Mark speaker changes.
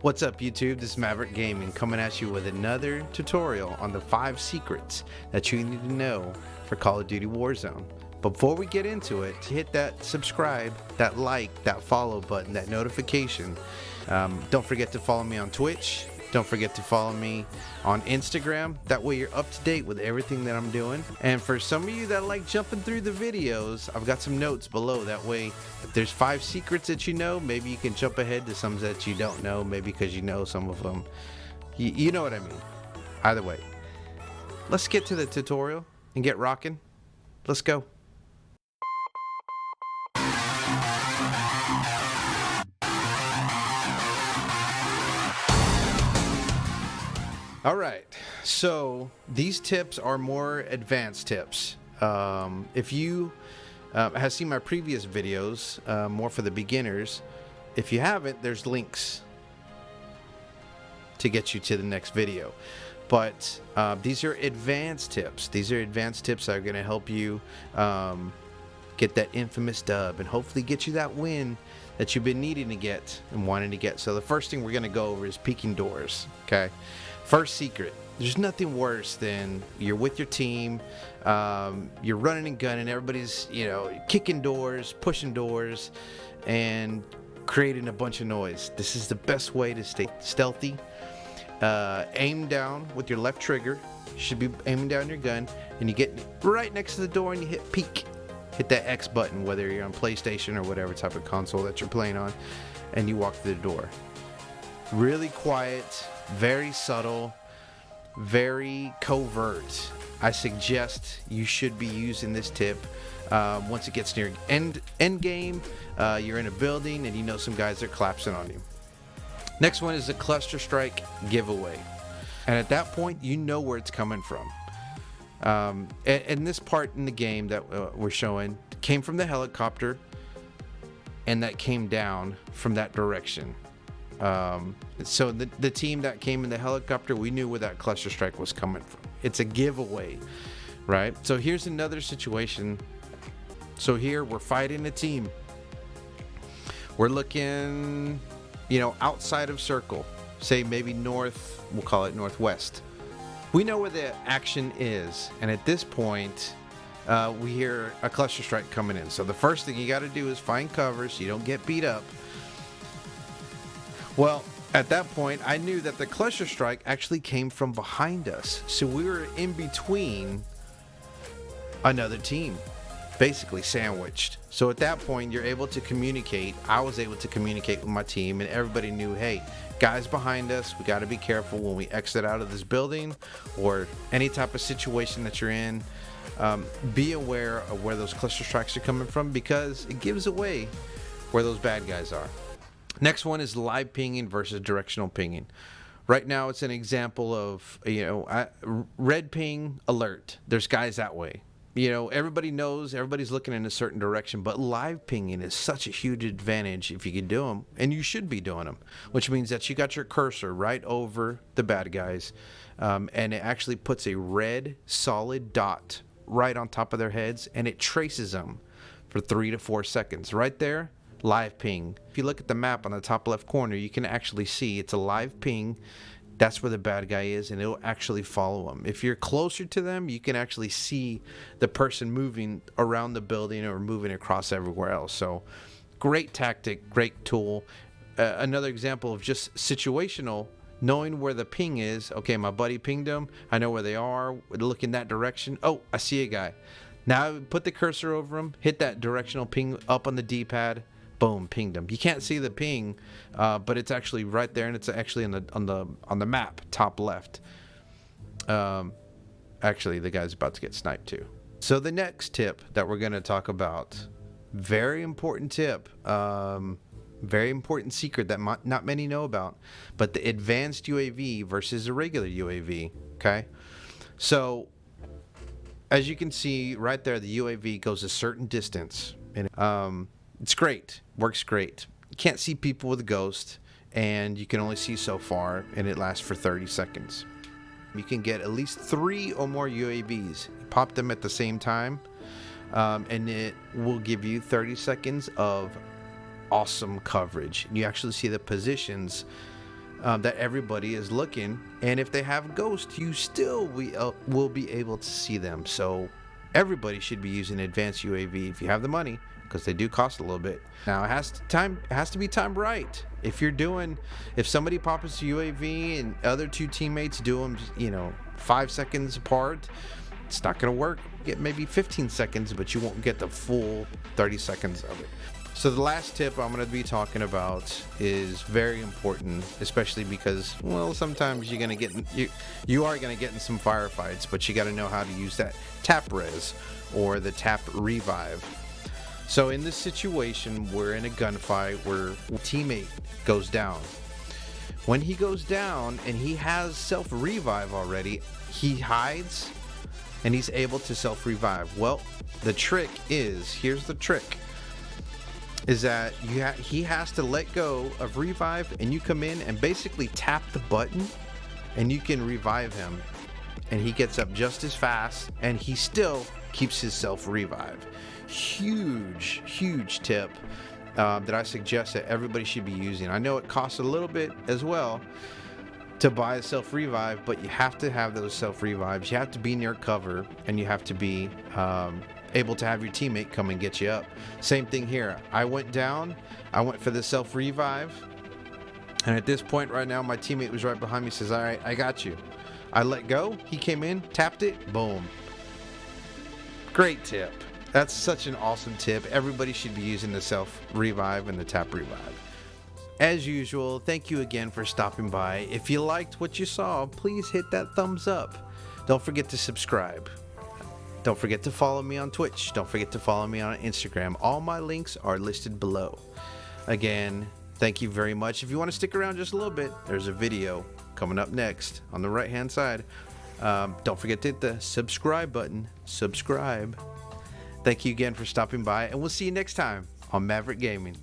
Speaker 1: What's up YouTube, this is Maverick Gaming coming at you with another tutorial on the 5 secrets that you need to know for Call of Duty Warzone. Before we get into it, hit that subscribe, that like, that follow button, that notification. Don't forget to follow me on Twitch. Don't forget to follow me on Instagram. That way you're up to date with everything that I'm doing. And for some of you that like jumping through the videos, I've got some notes below. That way, if there's 5 secrets that you know, maybe you can jump ahead to some that you don't know, maybe because you know some of them. You know what I mean. Either way, let's get to the tutorial and get rocking. Let's go. All right, so these tips are more advanced tips. If you have seen my previous videos, more for the beginners, if you haven't, there's links to get you to the next video. But these are advanced tips. These are advanced tips that are going to help you get that infamous dub and hopefully get you that win that you've been needing to get and wanting to get. So the first thing we're going to go over is peeking doors, okay? First secret, there's nothing worse than you're with your team, you're running and gunning, everybody's, kicking doors, pushing doors, and creating a bunch of noise. This is the best way to stay stealthy. Aim down with your left trigger. You should be aiming down your gun, and you get right next to the door and you hit peek. Hit that X button, whether you're on PlayStation or whatever type of console that you're playing on, and you walk through the door. Really quiet, very subtle, very covert. I suggest you should be using this tip once it gets near end game. You're in a building and you know some guys are collapsing on you. Next one is the cluster strike giveaway, and at that point you know where it's coming from. And this part in the game that we're showing came from the helicopter, and that came down from that direction. So the team that came in the helicopter, we knew where that cluster strike was coming from. It's a giveaway, right? So here's another situation. So here we're fighting a team. We're looking, outside of circle, say maybe north, we'll call it northwest. We know where the action is, and at this point, we hear a cluster strike coming in. So the first thing you got to do is find cover so you don't get beat up. Well, at that point, I knew that the cluster strike actually came from behind us. So we were in between another team, basically sandwiched. So at that point, you're able to communicate. I was able to communicate with my team, and everybody knew, hey, guys behind us, we got to be careful when we exit out of this building or any type of situation that you're in. Be aware of where those cluster strikes are coming from, because it gives away where those bad guys are. Next one is live pinging versus directional pinging. Right now, it's an example of, red ping alert. There's guys that way. Everybody knows, everybody's looking in a certain direction, but live pinging is such a huge advantage if you can do them, and you should be doing them, which means that you got your cursor right over the bad guys, and it actually puts a red solid dot right on top of their heads, and it traces them for 3 to 4 seconds. Right there, live ping. If you look at the map on the top left corner, you can actually see it's a live ping. That's where the bad guy is, and it'll actually follow them. If you're closer to them, you can actually see the person moving around the building or moving across everywhere else. So great tactic, great tool. Another example of just situational, knowing where the ping is. Okay, my buddy pinged them. I know where they are. Look in that direction. Oh, I see a guy. Now put the cursor over him, hit that directional ping up on the D-pad. Boom, pinged him. You can't see the ping, but it's actually right there, and it's actually on the map, top left. Actually, the guy's about to get sniped too. So the next tip that we're going to talk about, very important tip, very important secret that not many know about, but the advanced UAV versus a regular UAV. Okay, so as you can see right there, the UAV goes a certain distance, and it's great, works great. You can't see people with a ghost, and you can only see so far, and it lasts for 30 seconds. You can get at least 3 or more UAVs. You pop them at the same time, and it will give you 30 seconds of awesome coverage. You actually see the positions that everybody is looking, and if they have ghosts, you still will be able to see them. So everybody should be using advanced UAV if you have the money, because they do cost a little bit. Now it has to be timed right. If somebody pops a UAV and other two teammates do them, 5 seconds apart, it's not going to work. Get maybe 15 seconds, but you won't get the full 30 seconds of it. So the last tip I'm going to be talking about is very important, especially because, well, sometimes you are going to get in some firefights, but you got to know how to use that tap res or the tap revive. So in this situation, we're in a gunfight where a teammate goes down. When he goes down and he has self revive already, he hides and he's able to self revive. Well, here's the trick. Is that he has to let go of revive, and you come in and basically tap the button and you can revive him, and he gets up just as fast and he still keeps his self revive. Huge tip that I suggest that everybody should be using. I know it costs a little bit as well to buy a self revive, but you have to have those self revives. You have to be near cover, and you have to be able to have your teammate come and get you up. Same thing here. I went down, I went for the self revive, and at this point right now my teammate was right behind me, says, all right, I got you. I let go, he came in, tapped it, boom. Great tip. That's such an awesome tip. Everybody should be using the self revive and the tap revive. As usual, thank you again for stopping by. If you liked what you saw, please hit that thumbs up. Don't forget to subscribe. Don't forget to follow me on Twitch. Don't forget to follow me on Instagram. All my links are listed below. Again, thank you very much. If you want to stick around just a little bit, there's a video coming up next on the right hand side. Don't forget to hit the subscribe button. Subscribe. Thank you again for stopping by, and we'll see you next time on Maverick Gaming.